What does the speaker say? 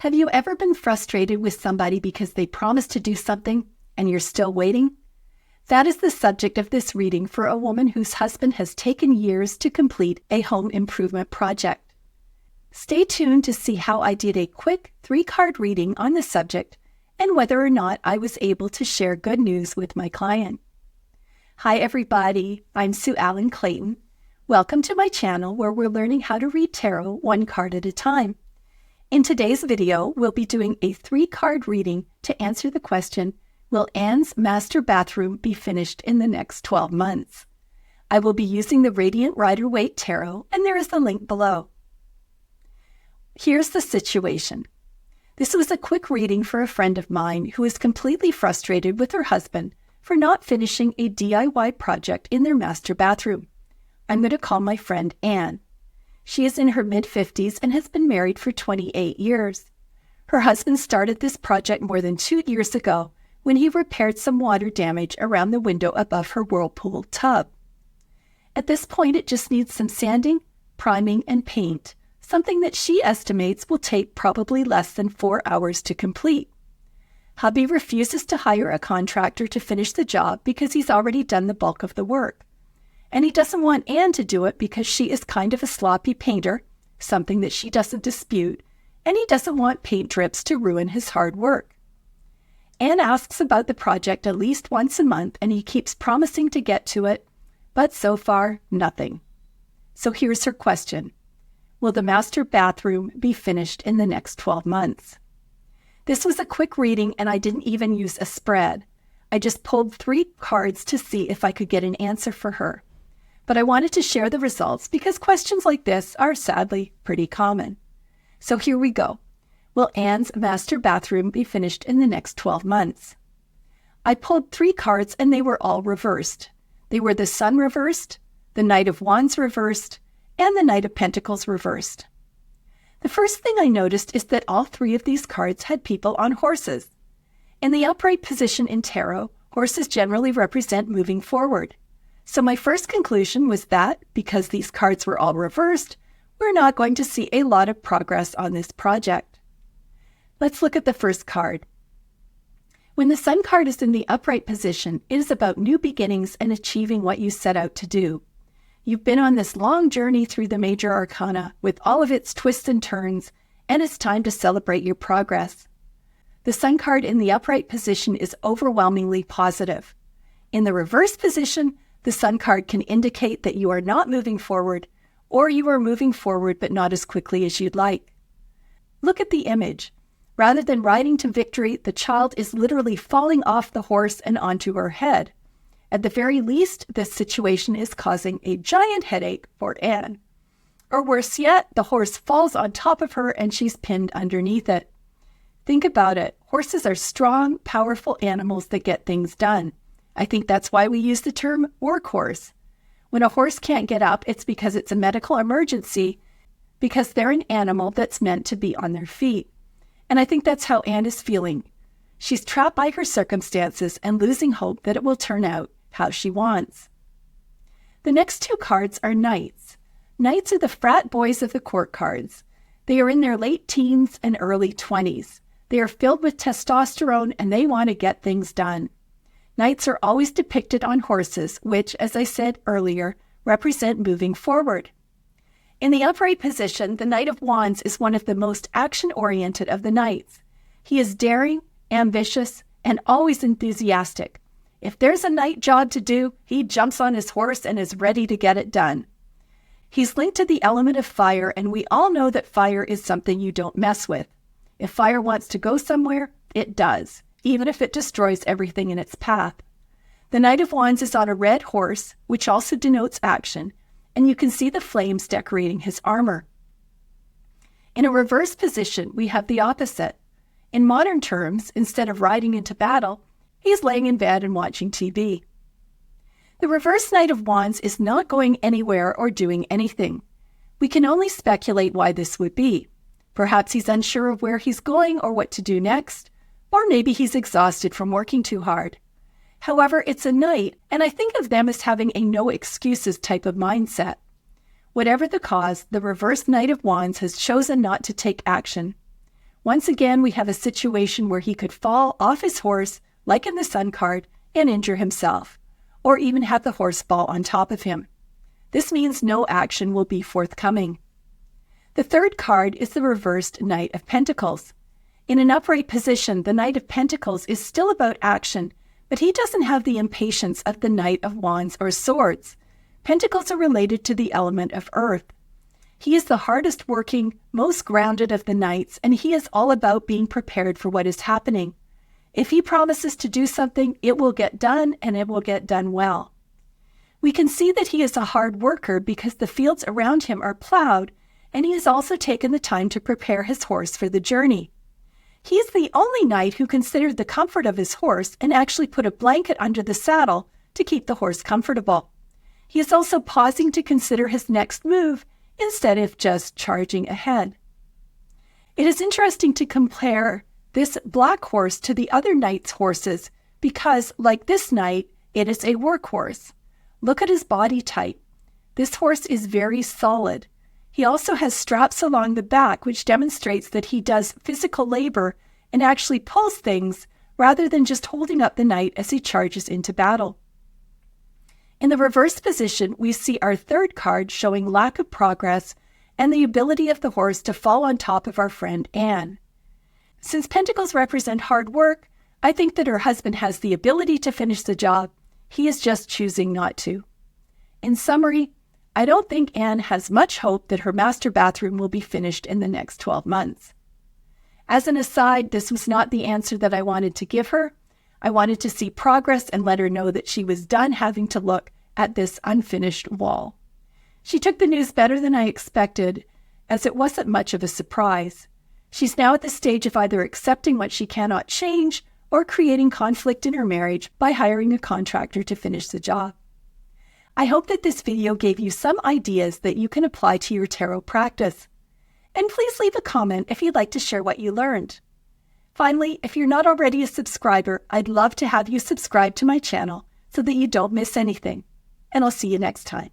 Have you ever been frustrated with somebody because they promised to do something and you're still waiting? That is the subject of this reading for a woman whose husband has taken years to complete a home improvement project. Stay tuned to see how I did a quick 3-card reading on the subject and whether or not I was able to share good news with my client. Hi everybody, I'm Sue Ellen Clayton. Welcome to my channel where we're learning how to read tarot 1 card at a time. In today's video, we'll be doing a 3-card reading to answer the question, will Anne's master bathroom be finished in the next 12 months? I will be using the Radiant Rider-Waite Tarot, and there is the link below. Here's the situation. This was a quick reading for a friend of mine who is completely frustrated with her husband for not finishing a DIY project in their master bathroom. I'm going to call my friend Anne. She is in her mid-50s and has been married for 28 years. Her husband started this project more than 2 years ago when he repaired some water damage around the window above her whirlpool tub. At this point, it just needs some sanding, priming, and paint, something that she estimates will take probably less than 4 hours to complete. Hubby refuses to hire a contractor to finish the job because he's already done the bulk of the work. And he doesn't want Anne to do it because she is kind of a sloppy painter, something that she doesn't dispute, and he doesn't want paint drips to ruin his hard work. Anne asks about the project at least once a month, and he keeps promising to get to it, but so far, nothing. So here's her question. Will the master bathroom be finished in the next 12 months? This was a quick reading, and I didn't even use a spread. I just pulled 3 cards to see if I could get an answer for her. But I wanted to share the results because questions like this are sadly pretty common. So here we go. Will Anne's master bathroom be finished in the next 12 months? I pulled 3 cards and they were all reversed. They were the Sun reversed, the Knight of Wands reversed, and the Knight of Pentacles reversed. The first thing I noticed is that all 3 of these cards had people on horses. In the upright position in tarot, horses generally represent moving forward. So my first conclusion was that, because these cards were all reversed, we're not going to see a lot of progress on this project. Let's look at the first card. When the Sun card is in the upright position, it is about new beginnings and achieving what you set out to do. You've been on this long journey through the major arcana with all of its twists and turns, and it's time to celebrate your progress. The Sun card in the upright position is overwhelmingly positive. In the reverse position, the Sun card can indicate that you are not moving forward, or you are moving forward but not as quickly as you'd like. Look at the image. Rather than riding to victory, the child is literally falling off the horse and onto her head. At the very least, this situation is causing a giant headache for Anne. Or worse yet, the horse falls on top of her and she's pinned underneath it. Think about it. Horses are strong, powerful animals that get things done. I think that's why we use the term workhorse. When a horse can't get up, it's because it's a medical emergency, because they're an animal that's meant to be on their feet. And I think that's how Anne is feeling. She's trapped by her circumstances and losing hope that it will turn out how she wants. The next 2 cards are Knights. Knights are the frat boys of the court cards. They are in their late teens and early 20s. They are filled with testosterone and they want to get things done. Knights are always depicted on horses, which, as I said earlier, represent moving forward. In the upright position, the Knight of Wands is one of the most action-oriented of the knights. He is daring, ambitious, and always enthusiastic. If there's a night job to do, he jumps on his horse and is ready to get it done. He's linked to the element of fire, and we all know that fire is something you don't mess with. If fire wants to go somewhere, it does, even if it destroys everything in its path. The Knight of Wands is on a red horse, which also denotes action, and you can see the flames decorating his armor. In a reverse position, we have the opposite. In modern terms, instead of riding into battle, he's laying in bed and watching TV. The reverse Knight of Wands is not going anywhere or doing anything. We can only speculate why this would be. Perhaps he's unsure of where he's going or what to do next. Or maybe he's exhausted from working too hard. However, it's a knight, and I think of them as having a no excuses type of mindset. Whatever the cause, the reverse Knight of Wands has chosen not to take action. Once again, we have a situation where he could fall off his horse, like in the Sun card, and injure himself, or even have the horse fall on top of him. This means no action will be forthcoming. The third card is the reversed Knight of Pentacles. In an upright position, the Knight of Pentacles is still about action, but he doesn't have the impatience of the Knight of Wands or Swords. Pentacles are related to the element of earth. He is the hardest working, most grounded of the knights, and he is all about being prepared for what is happening. If he promises to do something, it will get done, and it will get done well. We can see that he is a hard worker because the fields around him are plowed, and he has also taken the time to prepare his horse for the journey. He is the only knight who considered the comfort of his horse and actually put a blanket under the saddle to keep the horse comfortable. He is also pausing to consider his next move instead of just charging ahead. It is interesting to compare this black horse to the other knight's horses because, like this knight, it is a workhorse. Look at his body type. This horse is very solid. He also has straps along the back, which demonstrates that he does physical labor and actually pulls things rather than just holding up the knight as he charges into battle. In the reverse position, we see our third card showing lack of progress and the ability of the horse to fall on top of our friend Anne. Since Pentacles represent hard work, I think that her husband has the ability to finish the job. He is just choosing not to. In summary, I don't think Anne has much hope that her master bathroom will be finished in the next 12 months. As an aside, this was not the answer that I wanted to give her. I wanted to see progress and let her know that she was done having to look at this unfinished wall. She took the news better than I expected, as it wasn't much of a surprise. She's now at the stage of either accepting what she cannot change or creating conflict in her marriage by hiring a contractor to finish the job. I hope that this video gave you some ideas that you can apply to your tarot practice. And please leave a comment if you'd like to share what you learned. Finally, if you're not already a subscriber, I'd love to have you subscribe to my channel so that you don't miss anything. And I'll see you next time.